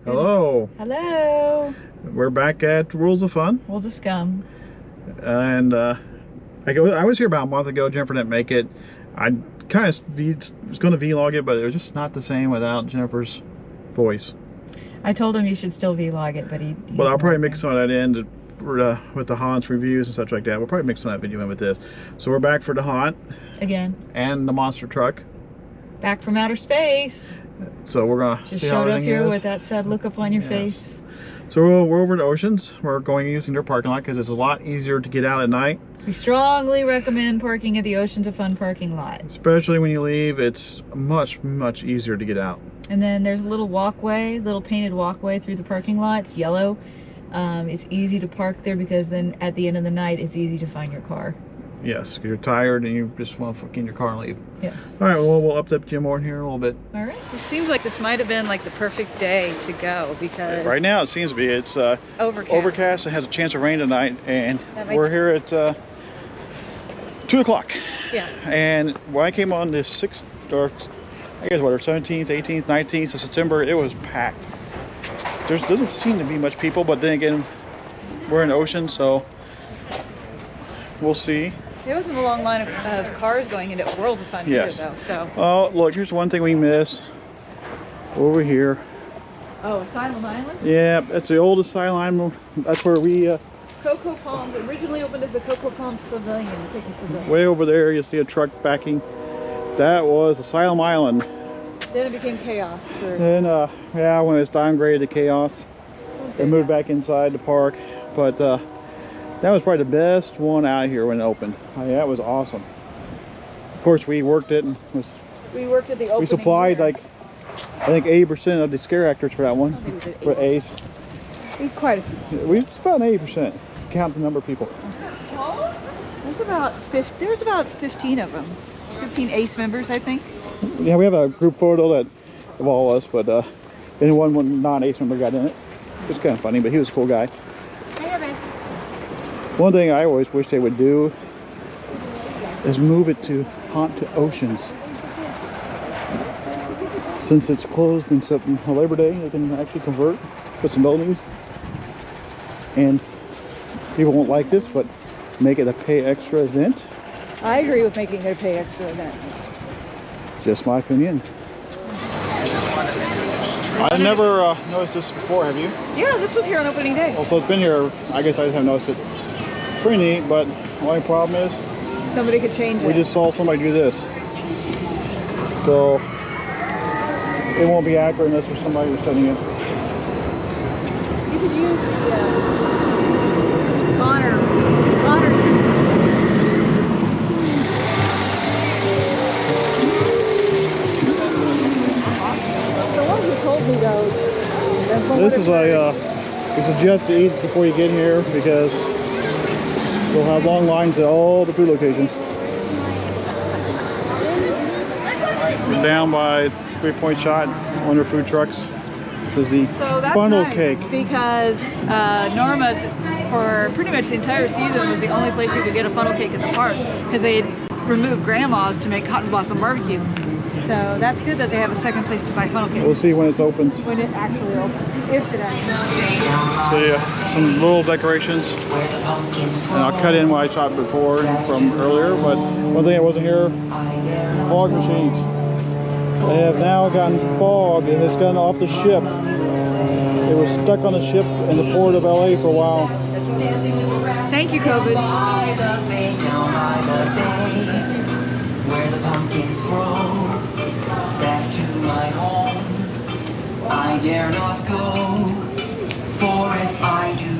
Hello. Hello. We're back at Rules of Fun. Rules of Scum. And I was here about a month ago. Jennifer didn't make it. I kind of was going to vlog it, but it was just not the same without Jennifer's voice. I told him he should still vlog it, but he But I'll probably mix some of that in with the haunts reviews and such like that. We'll probably mix some of that video in with this. So we're back for the haunt. Again. And the monster truck. Back from outer space. So we're going to see how everything is. Just showed up here with that sad look up on your face. So we're over to Oceans. We're going using their parking lot because it's a lot easier to get out at night. We strongly recommend parking at the Oceans of Fun parking lot. Especially when you leave, it's much easier to get out. And then there's a little walkway, little painted walkway through the parking lot. It's yellow. It's easy to park there because then at the end of the night, it's easy to find your car. Yes, because you're tired and you just want to get in your car and leave. Yes. All right, well, we'll update you more in here in a little bit. All right. It seems like this might have been like the perfect day to go because... Right now, it seems to be. It's overcast. It has a chance of rain tonight, and we're here at 2 o'clock. Yeah. And when I came on this 6th, or I guess what, 17th, 18th, 19th of September, it was packed. There doesn't seem to be much people, but then again, we're in the ocean, so we'll see. There wasn't a long line of cars going into Worlds of Fun either, though. So. Oh, look, here's one thing we missed. Over here. Oh, Asylum Island? Yeah, that's the old Asylum Island. That's where we... Cocoa Palms. It originally opened as the Cocoa Palms Pavilion, the picnic pavilion. Way over there, you see a truck backing. That was Asylum Island. Then it became Chaos. Then, yeah, when it was downgraded to Chaos, they moved back inside the park. But that was probably the best one out here when it opened. That was awesome. Of course, we worked it and we worked at the opening. We supplied year. like I think 80% of the scare actors for that one. For Ace. We had quite a few. We about 80%. Count the number of people. There's about 15 of them. 15 Ace members, I think. Yeah, we have a group photo of all of us, but then one non-Ace member got in it. It's kind of funny, but he was a cool guy. One thing I always wish they would do is move it to Haunt to Oceans. Since it's closed in Labor Day, they can actually convert, put some buildings, and people won't like this, but make it a pay extra event. I agree with making it a pay extra event. Just my opinion. I never noticed this before, have you? Yeah, this was here on opening day. Well, so it's been here, I guess I just haven't noticed it. Pretty neat, but the only problem is somebody could change it. We just saw somebody do this. So it won't be accurate unless there's somebody who's setting it. You could use the honor system. So what you told me though, this is we suggest to eat before you get here because you'll have long lines at all the food locations. We're down by 3-point shot on their food trucks. This is the funnel cake. Because Norma's, for pretty much the entire season, was the only place you could get a funnel cake at the park because they had removed Grandma's to make Cotton Blossom Barbecue. So that's good that they have a second place to buy funnel cake. We'll see when it opens. When it actually opens. If it actually opens. So yeah, some little decorations. And I'll cut in what I shot before from earlier, but one thing that wasn't here, fog machines. They have now gotten fog and it's gotten off the ship. It was stuck on the ship in the port of LA for a while. Thank you, COVID. Where the pumpkins grow, back to my home. I dare not go, for if I do,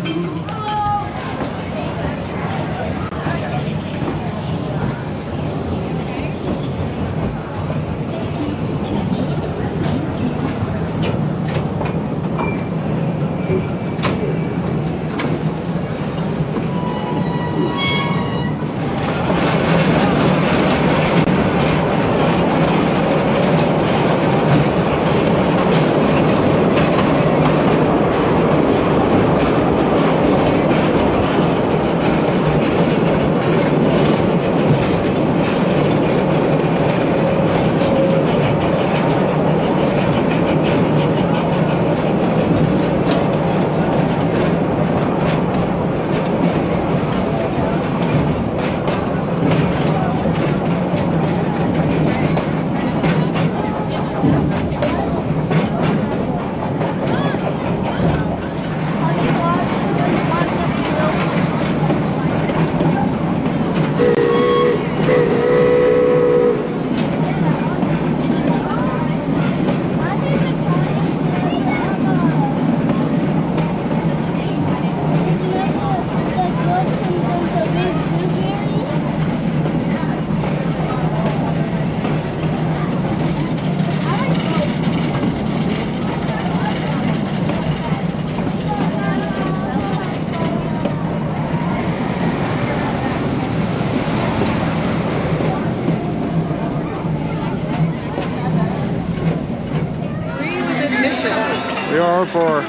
are for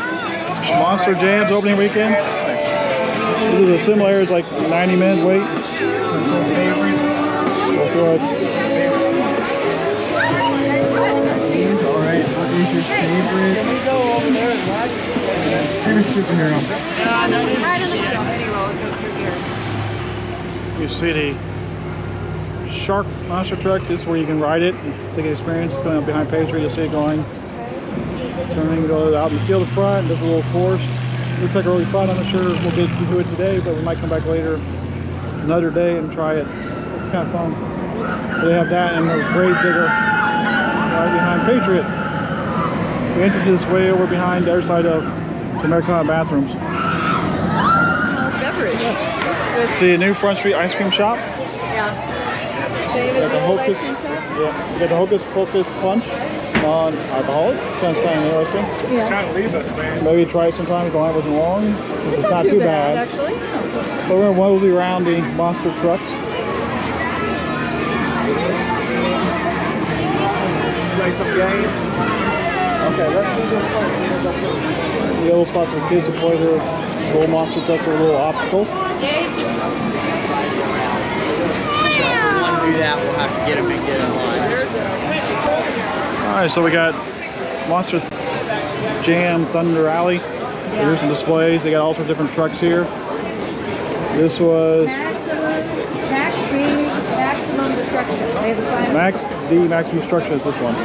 Monster Jam's opening weekend. This is a similar, it's like 90 minutes wait. That's what Alright, what is your favorite? Can we go over there and watch? Favorite superhero? Right on the trail, any roller coaster here. you see the Shark monster truck. This is where you can ride it, take an experience. Going up behind Patriot, you'll see it going. Turning, go out in the field front, does a little course. Looks like really fun. I'm not sure we'll get to do it today, but we might come back later another day and try it. It's kind of fun. They have that and the grave digger right behind Patriot. The entrance is way over behind the other side of the Megalodon bathrooms. Beverage. Yes. See a new Front Street ice cream shop. Yeah. Same Got as the the old Hocus, ice cream shop? yeah, you got the Hocus Pocus Punch, non-alcoholic. Sounds kind of interesting. Yeah. Trying to leave us, man. Maybe try it sometime if the line wasn't long. It's not too bad. Actually. But we're gonna mosey around the monster trucks. Play some games. Okay, let's do this first. The little spot for kids to play their little monster trucks with little obstacles. So if we want to do that, we'll have to get them and get in line. Alright, so we got Monster Jam Thunder Alley. Here's some displays. They got all sorts of different trucks here. This was Maximum destruction. They have a sign. Maximum Destruction is this one.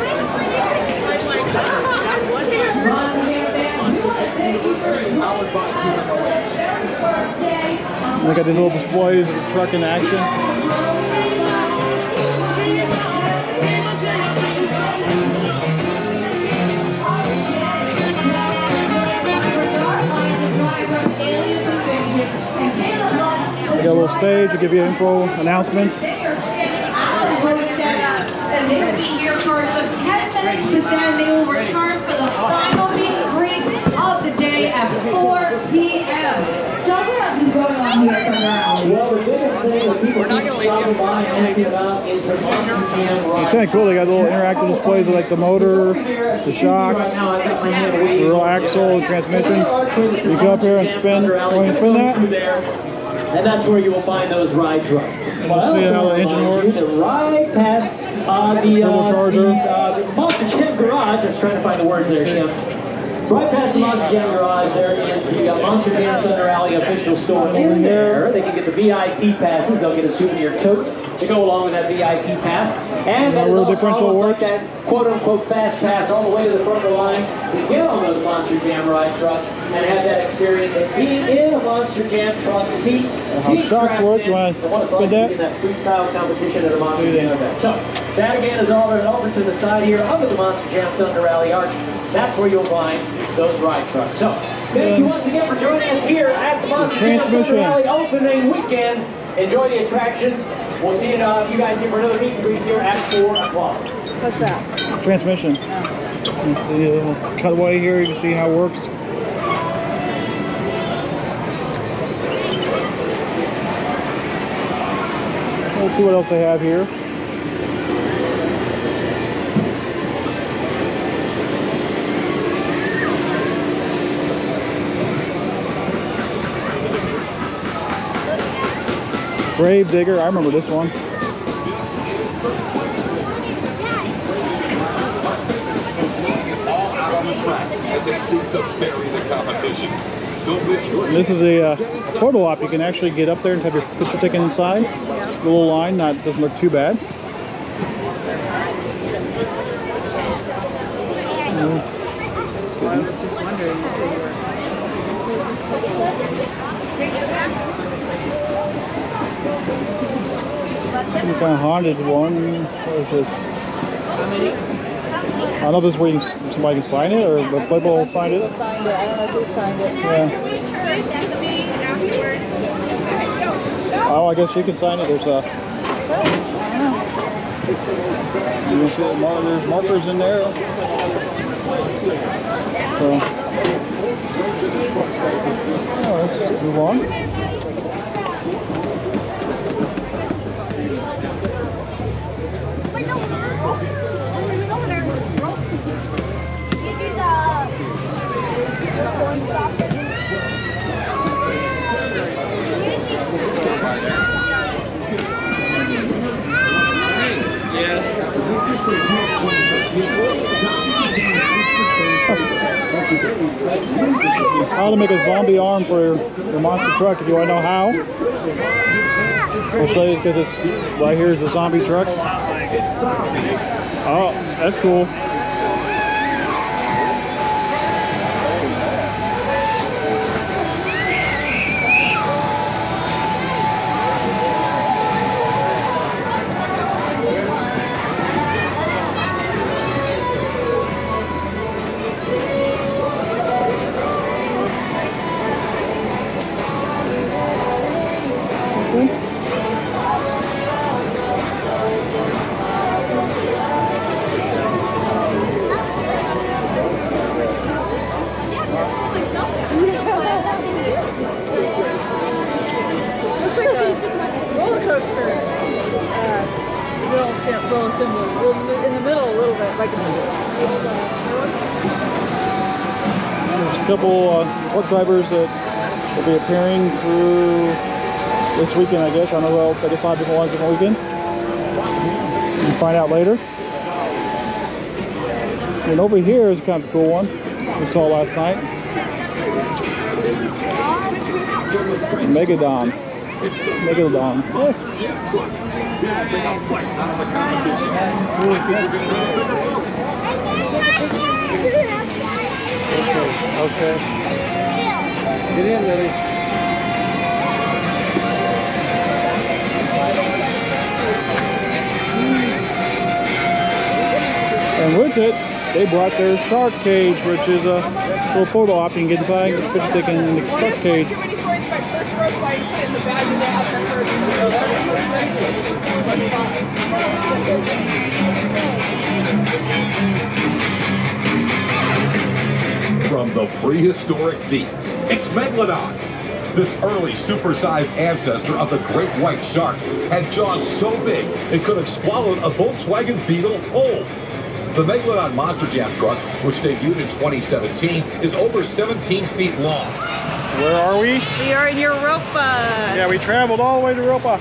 And they got these little displays of the truck in action. They got a little stage to give you info announcements. And they will be here for another 10 minutes, but then they will return for the final meet and greet of the day at 4 p.m. John, what else is going on here from around? Well, the biggest thing that people keep stopping by and asking about is the Monster Jam ride. It's kind of cool. They got little interactive displays of like the motor, the shocks, the real axle, the transmission. You go up here and spin. Want to spin that? And that's where you will find those ride trucks. Well, See how the engine works? The ride past the Monster Jam garage. I was trying to find the words there, Kim. Right past the Monster Jam garage, there is the Monster Jam Thunder Alley official store in there. They can get the VIP passes. They'll get a souvenir tote to go along with that VIP pass. And that is also almost like that quote-unquote fast pass all the way to the front of the line to get on those Monster Jam ride trucks and have that experience of being in a Monster Jam truck seat. How shocks work? You want to spin that? In that freestyle competition at a Monster Jam event. So that again is all over to the side here under the Monster Jam Thunder Rally Arch. That's where you'll find those ride trucks. So thank you once again for joining us here at the Monster Jam Thunder Rally opening weekend. Enjoy the attractions. We'll see you guys here for another meet and greet here at 4 o'clock. What's that? Transmission. You can see a little cutaway here. You can see how it works. Let's see what else they have here. Grave Digger, I remember this one. As they seek to bury the competition. This is a photo op. You can actually get up there and have your picture taken inside. The little line, doesn't look too bad. I was just wondering if they were. Some kind of haunted one. What is this? I don't know if this is where somebody can sign it or the people will sign it. I don't know who signed it. Yeah. Oh, I guess you can sign it. There's a. You can see there's markers in there. So, let's move on. How to make a zombie arm for your monster truck if you want to know how. We'll show you because it's right here is the zombie truck. Oh, that's cool. Roller coaster. Little assembly. In the middle a little bit, like There's a couple truck drivers that will be appearing through this weekend, I guess. I don't know, I guess 5 different ones different weekends. You can find out later. And over here is kind of a cool one we saw last night. Megalodon. Megalodon. Yeah. Okay. Get in, Lily. And with it, they brought their shark cage, which is a little photo op. You can get inside, get a picture taken in the shark cage. From the prehistoric deep, it's Megalodon. This early supersized ancestor of the great white shark had jaws so big it could have swallowed a Volkswagen Beetle whole. The Megalodon Monster Jam truck, which debuted in 2017, is over 17 feet long. Where are we? we are in Europa. Yeah, we traveled all the way to Europa.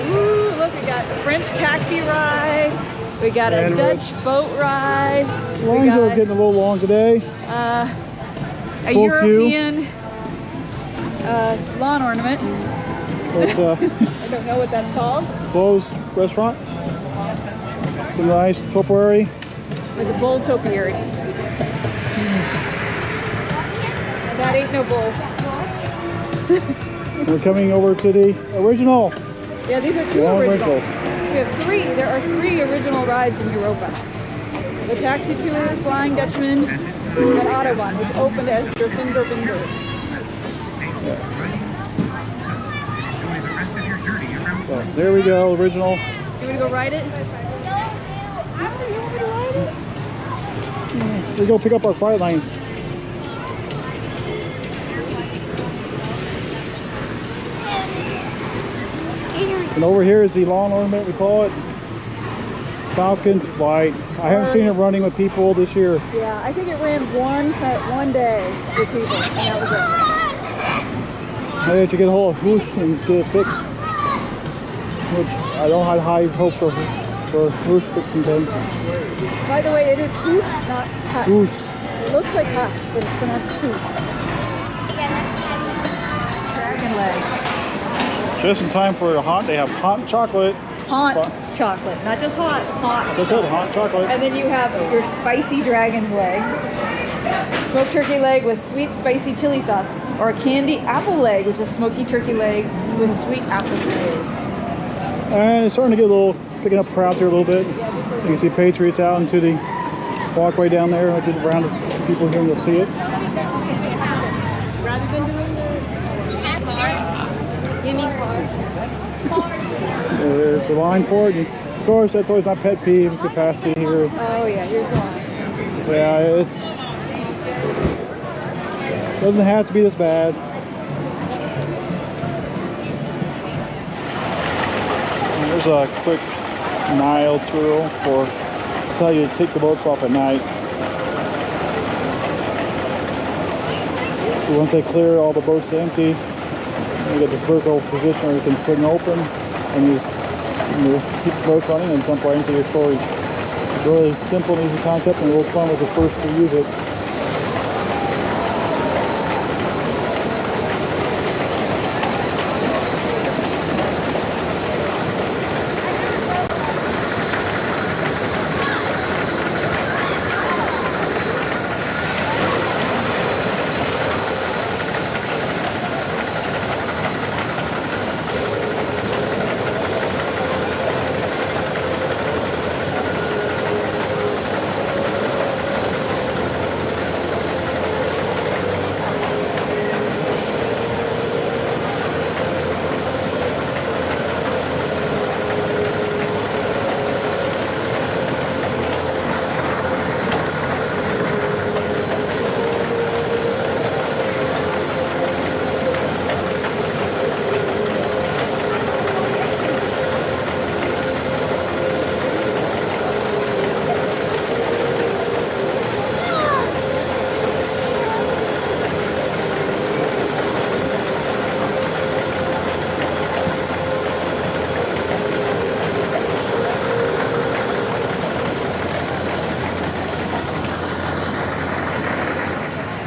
Ooh, look, we got a French taxi ride. We got a Dutch boat ride. Lines are getting a little long today. A Full European lawn ornament. It's I don't know what that's called. Closed restaurant. Some nice topiary. It's a bull topiary. That ain't no bull. We're coming over to the original. Yeah, these are 2 Long originals. rentals. We have 3. There are 3 original rides in Europa. The Taxi Tour, Flying Dutchman, and Autobahn, which opened as Der Finger Binder. So there we go, original. You want to go ride it? You want me to ride it? We go pick up our flight line. And over here is the lawn ornament, we call it. Falcon's Flight. I haven't seen it running with people this year. Yeah, I think it ran one day with people, and that was it. Maybe I should get a hold of Whoosh and get it fixed. Which I don't have high hopes for Whoosh fixing things. By the way, it is Whoosh, not Hut. Whoosh. It looks like Hut, but it's pronounced Whoosh. Dragon leg. Just in time for the hot, they have hot chocolate. Haunt chocolate, not just hot, hot. That's it, hot chocolate. And then you have your spicy dragon's leg, smoked turkey leg with sweet spicy chili sauce, or a candy apple leg, which is smoky turkey leg with sweet apple glaze. And it's starting to get a little, picking up crowds here a little bit. Yeah, just a You can see Patriots out into the walkway down there. I get around the people here and you'll see it. Rather than doing the You mean car? There's a line for it. Of course, that's always my pet peeve, capacity here. Oh yeah, here's the line. Yeah, doesn't have to be this bad. And there's a quick Nile tour for that's how you take the boats off at night. So once they clear all the boats to empty, you get this vertical position where you can fling open and you just keep the boats running and dump right into your storage. It's a really simple and easy concept, and World Fun was the first to use it.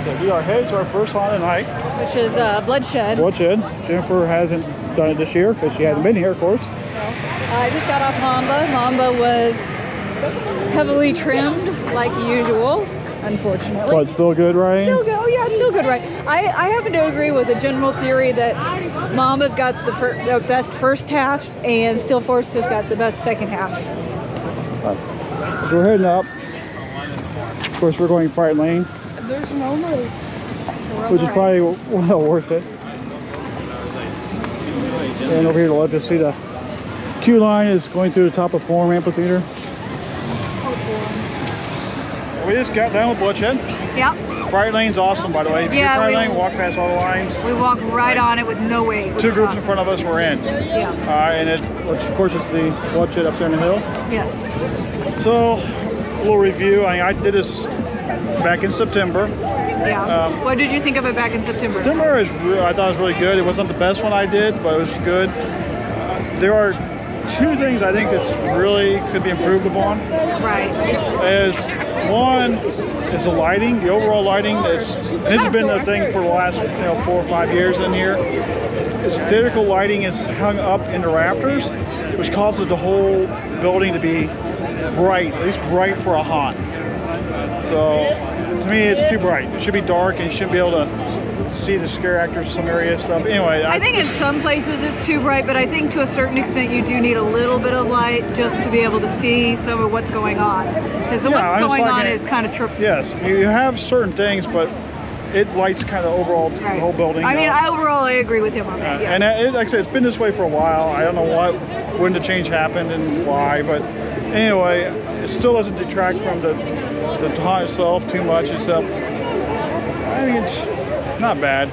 So we are headed to our first haunted night. Which is Bloodshed. Bloodshed. Jennifer hasn't done it this year because she hasn't been here, of course. I just got off Mamba. Mamba was heavily trimmed like usual, unfortunately. But still good, right? Still good. Oh yeah, it's still good, right? I happen to agree with the general theory that Mamba's got the best first half and Still Forest's got the best second half. So we're heading up. Of course, we're going Fright Lane. There's no money. Which is probably well worth it. And over here to the left, you'll see the queue line is going through the top of Forum Amphitheater. We just got down with Bloodshed. Yep. Fright Lane's awesome, by the way. If you're Fright Lane, walk past all the lines. We walked right on it with no wait. Two groups in front of us were in. Yeah. And it's, which of course is the Bloodshed up there in the hill. Yes. So, a little review. I did this back in September. Yeah. What did you think of it back in September? September is, I thought it was really good. It wasn't the best one I did, but it was good. There are two things I think that's really could be improved upon. Right. Is one is the lighting, the overall lighting. This has been a thing for the last 4 or 5 years in here. Is vertical lighting is hung up in the rafters, which causes the whole building to be bright, at least bright for a haunt. So to me, it's too bright. It should be dark, and you shouldn't be able to see the scare actors in some area stuff. Anyway, I think in some places it's too bright, but I think to a certain extent you do need a little bit of light just to be able to see some of what's going on. Because what's going on is kind of trippy. Yes, you have certain things, but it lights kind of overall the whole building. I mean, overall I agree with him on that. And like I said, it's been this way for a while. I don't know when the change happened and why, but anyway, it still doesn't detract from the haunt itself too much. Except, I think it's not bad.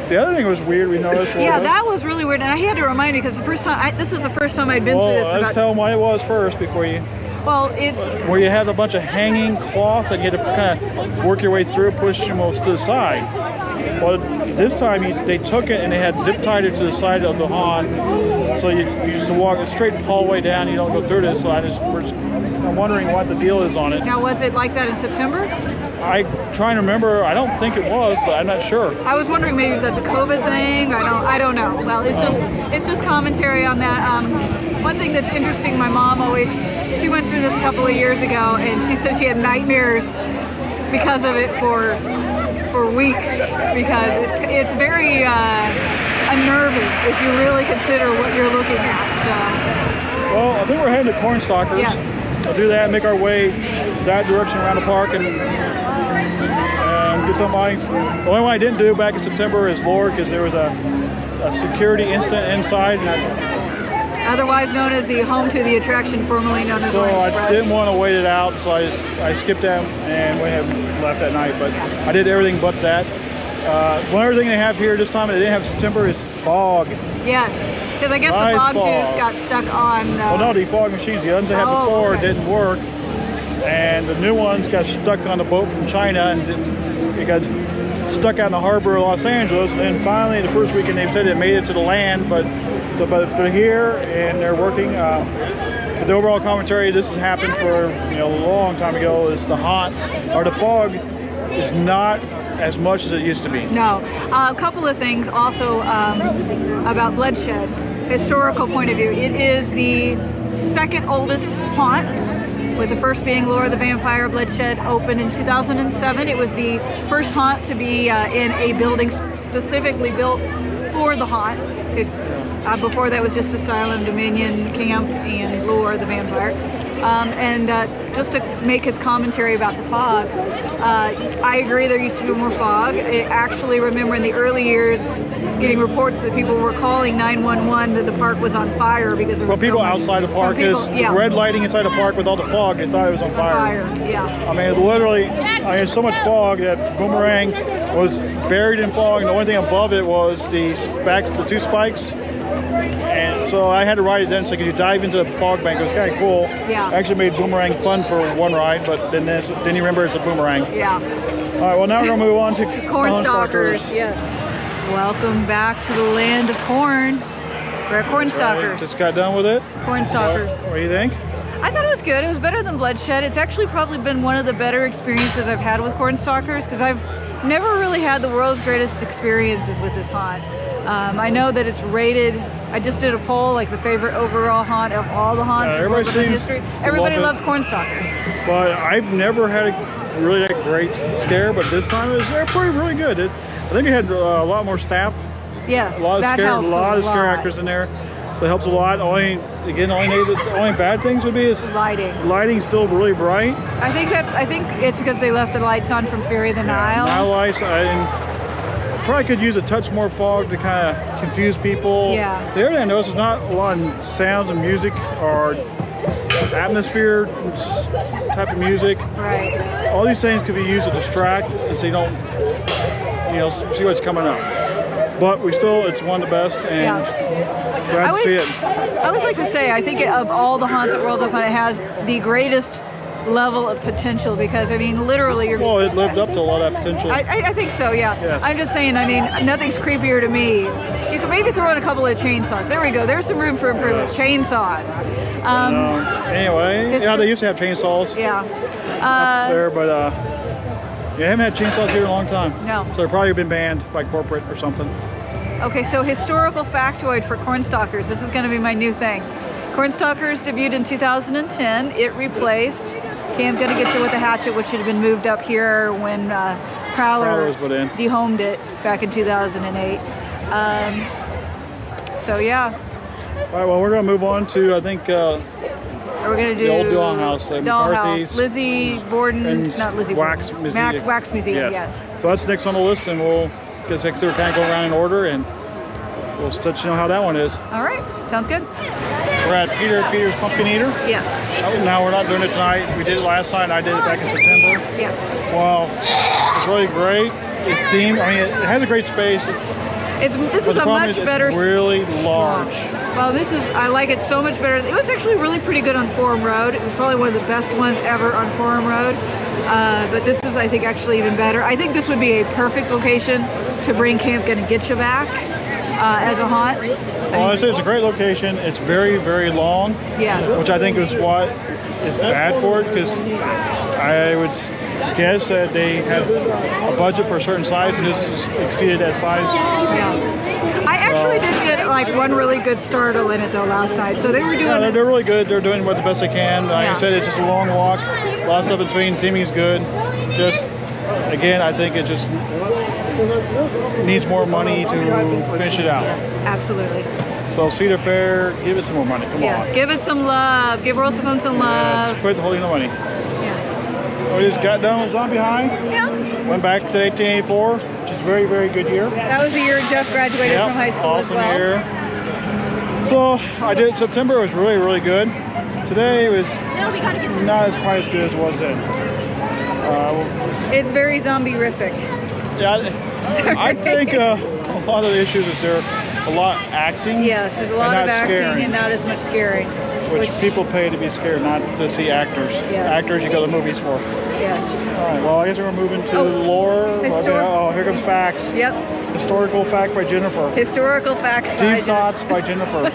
The other thing was weird. We noticed. Yeah, that was really weird, and I had to remind you because the first time this is the first time I'd been through this. Let's tell them what it was first before you. Well, it's where you have a bunch of hanging cloth and you had to kind of work your way through, push them most to the side. Well, this time they took it and they had zip tied it to the side of the haunt, so you just walk a straight hallway down. You don't go through this. So I'm wondering what the deal is on it. Now, was it like that in September? I'm trying to remember. I don't think it was, but I'm not sure. I was wondering maybe if that's a COVID thing. I don't know. Well, it's just commentary on that. One thing that's interesting, my mom she went through this a couple of years ago, and she said she had nightmares because of it for weeks, because it's very unnerving if you really consider what you're looking at. So. Well, I think we're heading to Corn Stalkers. Yes. We'll do that, make our way that direction around the park, and get some lights. The only one I didn't do back in September is Lore, because there was a security incident inside. Otherwise known as the home to the attraction, formerly known as. So I didn't want to wait it out, so I skipped that and went ahead and left that night. But I did everything but that. One other thing they have here this time that they didn't have in September is fog. Yes, because I guess the fog juice got stuck on. Well, no, the fog machines, the ones they had before didn't work, and the new ones got stuck on the boat from China, and it got stuck out in the harbor of Los Angeles, and finally the first weekend they said it made it to the land, but they're here and they're working. But the overall commentary, this has happened for a long time ago, is the fog is not as much as it used to be. No. A couple of things also about Bloodshed. Historical point of view, it is the second oldest haunt, with the first being Lure the Vampire. Bloodshed opened in 2007. It was the first haunt to be in a building specifically built for the haunt. Before that was just Asylum, Dominion, Camp, and Lure the Vampire. Just to make his commentary about the fog, I agree there used to be more fog. I actually remember in the early years getting reports that people were calling 911 that the park was on fire because there was people outside the park, red lighting inside the park with all the fog, they thought it was on fire. Yeah. I mean, literally, so much fog that Boomerang was buried in fog, and the only thing above it was the two spikes. And so I had to ride it then, so could you dive into the fog bank. It was kind of cool. Yeah. Actually made Boomerang fun for one ride, but then you remember it's a Boomerang. Yeah. All right, well now we're going to move on to Cornstalkers. Yeah. Welcome back to the land of corn. We're at Cornstalkers. Just got done with it. Cornstalkers. What do you think? I thought it was good. It was better than Bloodshed. It's actually probably been one of the better experiences I've had with Cornstalkers, because I've never really had the world's greatest experiences with this haunt. I know that it's rated, I just did a poll, like the favorite overall haunt of all the haunts in world history. Everybody loves Cornstalkers. But I've never had a really great scare, but this time they're really good. I think it had a lot more staff. Yes, a lot of scare actors in there, so it helps a lot. Only bad things would be is lighting. Lighting's still really bright. I think it's because they left the lights on from Fury of the Nile. Nile lights. Probably could use a touch more fog to kind of confuse people. Yeah. The other thing I noticed is not a lot of sounds and music or atmosphere type of music. Right. All these things could be used to distract, and so you don't, see what's coming up. But it's one of the best, and glad to see it. I always like to say, I think of all the haunts at Worlds of Fun, it has the greatest level of potential, because I mean literally it lived up to a lot of that potential. I think so, yeah. Yes. I'm just saying, I mean, nothing's creepier to me. You could maybe throw in a couple of chainsaws. There we go, there's some room for improvement. Chainsaws. Anyway, they used to have chainsaws up there, but I haven't had chainsaws here in a long time. No. So they've probably been banned by corporate or something. Okay, so historical factoid for Cornstalkers. This is going to be my new thing. Cornstalkers debuted in 2010. It replaced Camp Gonna Get You with a Hatchet, which had been moved up here when Prowler dehomed it back in 2008. So yeah. All right, well, we're going to move on to, I think, we're going to do the old Dollhouse. Dollhouse. Lizzie Borden's, not Lizzie Wax Borden's. Museum. Wax Museum, yes. So that's next on the list, and we'll get next to kind of go around in order, and we'll let you know how that one is. All right, sounds good. We're at Peter's Pumpkin Eater. Yes. Now we're not doing it tonight. We did it last night, and I did it back in September. Yes. Well, it's really great. It's themed. I mean, it has a great space. This is a much better. It's really large. Well, I like it so much better. It was actually really pretty good on Forum Road. It was probably one of the best ones ever on Forum Road. But this is, I think, actually even better. I think this would be a perfect location to bring Camp Gonna Get You back as a haunt. Well, I'd say it's a great location. It's very, very long. Yes. Which I think is what is bad for it, because I would guess that they have a budget for a certain size, and this exceeded that size. Yeah. I actually did get like one really good startle in it though last night. So they were doing. Yeah, they're really good. They're doing what the best they can. Like I said, it's just a long walk. A lot of stuff between. Teaming is good. Just again, I think it just needs more money to finish it out. Yes, absolutely. So Cedar Fair, give it some more money. Come on. Yes, give it some love. Give Worlds of Fun some love. Yes, quit holding the money. Yes. We just got done with Zombie High. Yeah. Went back to 1884, which is a very, very good year. That was the year Jeff graduated from high school awesome as well. Year. So I did September. Was really, really good. Today was not quite as good as it was then. It's very zombie-rific. Yeah, I think a lot of the issues is there a lot acting. Yes, there's a lot of acting scaring, and not as much scaring. Which people pay to be scared, not to see actors. Yes. Actors you go to movies for. Yes. All right, well, I guess we're moving to Oh, lore. histor- Oh, here comes facts. Yep. Historical fact by Jennifer. Historical facts. by Deep thoughts by Jennifer.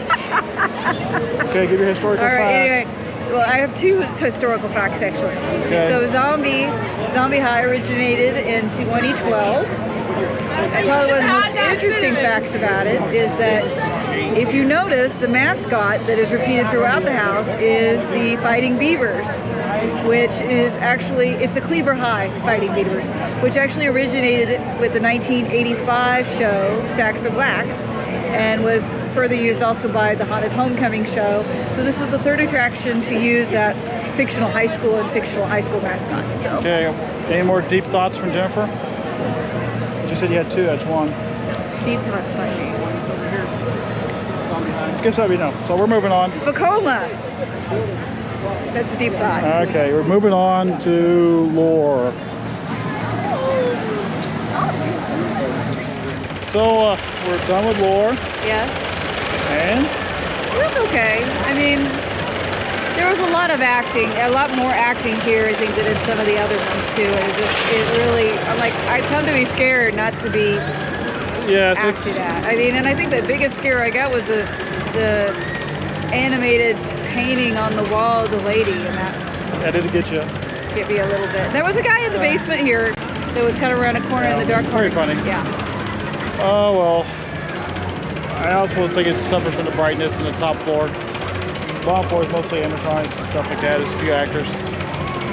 Okay, give your historical All right. fact. Anyway, well, I have two historical facts actually. Okay. So Zombie High originated in 2012. And probably one of the most interesting facts about it is that if you notice, the mascot that is repeated throughout the house is the Fighting Beavers, which is actually, it's the Cleaver High Fighting Beavers, which actually originated with the 1985 show Stacks of Wax and was further used also by the Haunted Homecoming show. So this is the third attraction to use that fictional high school and fictional high school mascot. So. Okay, any more deep thoughts from Jennifer? You said you had two, that's one. Deep thoughts by me. Guess that we know. So we're moving on. Vacoma. That's a deep thought. Okay, we're moving on to lore. So we're done with lore, Yes. and It was okay. I mean, there was a lot of acting, a lot more acting here, I think, than in some of the other ones too. And it really, I'm like, I've come to be scared not to be yeah, acted at. I mean, and I think the biggest scare I got was the animated painting on the wall of the lady, and that didn't get you. hit me a little bit. There was a guy in the basement here that was kind of around a corner in the dark corner. Very funny. Yeah. Oh well. I also think it suffers from the brightness in the top floor. Bottom floor is mostly animatronics and stuff like that. There's a few actors.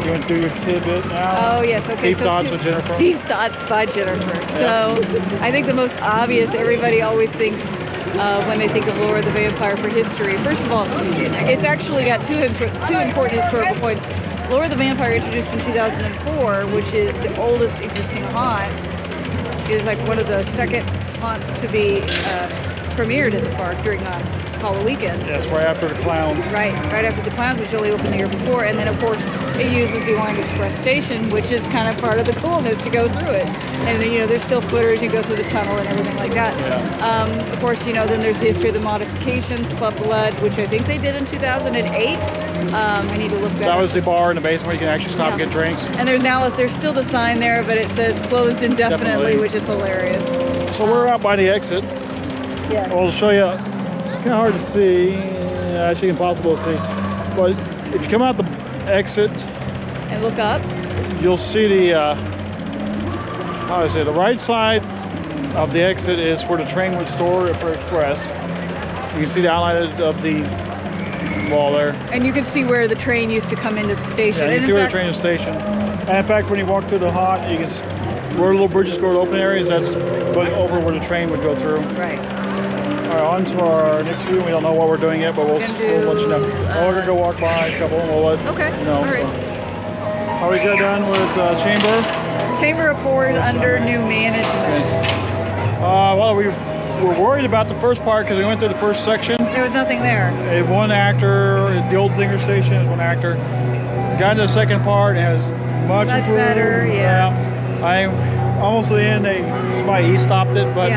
You want to do your tidbit now? Oh yes, okay. Deep thoughts with Jennifer. Deep thoughts by Jennifer. So I think the most obvious, everybody always thinks when they think of Lore of the Vampire for history. First of all, it's actually got two important historical points. Lore of the Vampire, introduced in 2004, which is the oldest existing haunt, is like one of the second haunts to be premiered at the park during Halloween weekends. Yes, right after the clowns. Right after the clowns, which only opened the year before, and then of course it uses the Orient Express station, which is kind of part of the coolness to go through it. And then, you know, there's still footers, you go through the tunnel and everything like that. Yeah. Of course, you know, then there's the history of the modifications, Club Blood, which I think they did in 2008. I need to look that That up. was the bar in the basement where you can actually stop and get drinks. And there's still the sign there, but it says closed indefinitely, Definitely. which is hilarious. So we're out by the exit. Yeah. We'll show you. It's kind of hard to see, actually impossible to see. But if you come out the exit, And look up. you'll see the, how do I say, the right side of the exit is where the train would store for Express. You can see the outline of the wall there. And you can see where the train used to come into the station. Yeah, you And can see in where the fact- train is stationed. And in fact, when you walk through the haunt, you can where little bridges go to open areas, that's going over where the train would go through. Right. All right, on to our next view. We don't know what we're doing yet, but we'll let you know. We're gonna go walk by a couple, and we'll let you know. All right. So. Are we good done with Chamber? Chamber of Horrors under new management. Well, we were worried about the first part because we went through the first section. There was nothing there. One actor, the old Zinger station is one actor. Got into the second part, and it has much improved. Better, yeah. I'm almost at the end. Somebody e-stopped it, but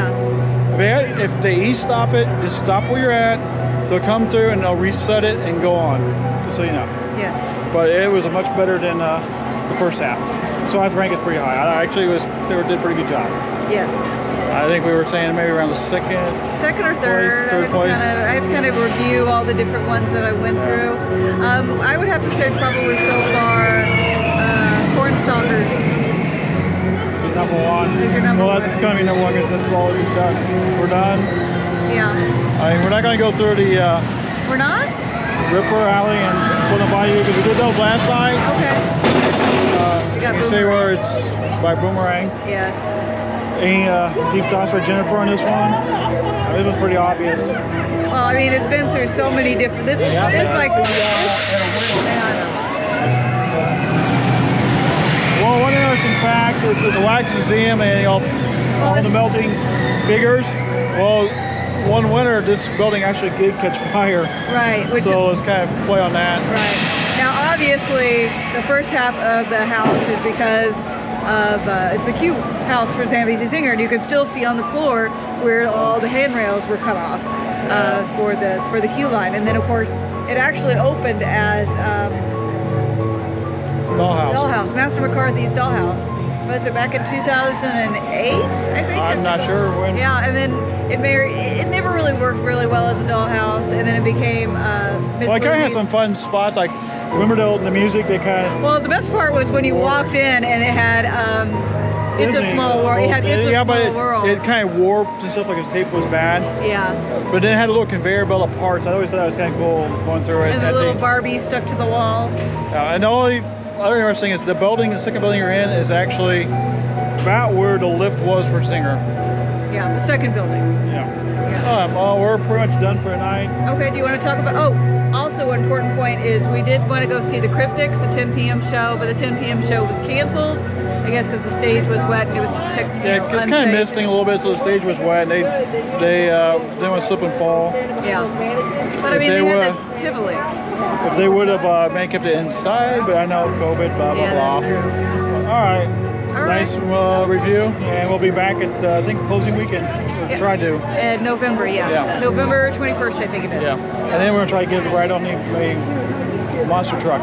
if they e-stop it, just stop where you're at. They'll come through and they'll reset it and go on, just so you know. Yes. But it was much better than the first half. So I rank it pretty high. I actually did a pretty good job. Yes. I think we were saying maybe around the second or third. Third place. I have to kind of review all the different ones that I went through. I would have to say probably so far, Stalkers. Number one. Is your number well, one? that's going to be number one because that's all we've done. We're done. Yeah. I mean, we're not going to go through the We're not? Ripper Alley and Put Them By You because we did those last night. Okay. You say where it's by Boomerang. Yes. Any deep thoughts by Jennifer on this one? This was pretty obvious. Well, I mean, it's been through so many different. This like. Well, one interesting fact is that the Wax Museum and all the melting figures. Well, one winter this building actually did catch fire. Right. So let's kind of play on that. Right. Now, obviously, the first half of the house is because of it's the Q house for Zambezi Singer, and you can still see on the floor where all the handrails were cut off for the Q line, and then of course it actually opened as Dollhouse. Dollhouse, Master McCarthy's Dollhouse. Was it back in 2008, I think? I'm not sure when. Yeah, and then it never really worked really well as a dollhouse, and then it became Miss Well, I kind of had Lizzie's. some fun spots. Like, remember the music? They kind of. Well, the best part was when you walked in and it had It's a Small World. It had It's a Small World. It kind of warped and stuff, like its tape was bad. Yeah. But then it had a little conveyor belt of parts. I always thought that was kind of cool going through it. And the little Barbie stuck to the wall. And the only other interesting is the building, the second building you're in, is actually about where the lift was for Singer. Yeah, the second building. Yeah. Yeah. Well, we're pretty much done for tonight. Okay, do you want to talk about, oh, also an important point is we did want to go see the Cryptics, the 10 p.m. show, but the 10 p.m. show was canceled, I guess because the stage was wet and it was Yeah, it's kind of misting a little bit, so the stage was wet. They didn't want to slip and fall. Yeah. But I mean, they had the Tivoli. If they would have maybe kept it inside, but I know COVID, blah, blah, blah. All right. Nice review, and we'll be back at, I think, closing weekend. We'll try to. November, yeah. November 21st, I think it is. Yeah. And then we're going to try to get right on the monster truck.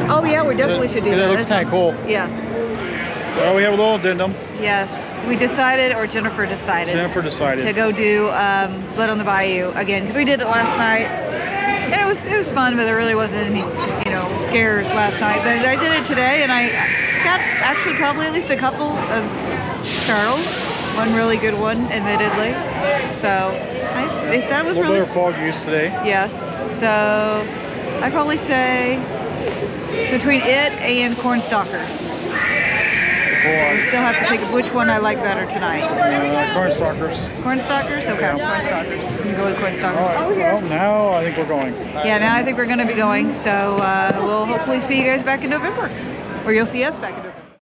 Oh, yeah, we definitely should do that. It looks kind of cool. Yes. Well, we have a little addendum. Yes. We decided, or Jennifer decided. To go do Blood on the Bayou again, because we did it last night. And it was fun, but there really wasn't any, scares last night. But I did it today, and I got actually probably at least a couple of startles. One really good one, admittedly. So that was really... A little better fog use today. Yes. So I'd probably say it's between it and Corn Stalkers. I still have to think of which one I like better tonight. Corn Stalkers. Corn Stalkers? Okay, Corn Stalkers. You can go with Corn Stalkers. All right. Well, now I think we're going. Yeah, now I think we're going to be going. So we'll hopefully see you guys back in November. Or you'll see us back in November.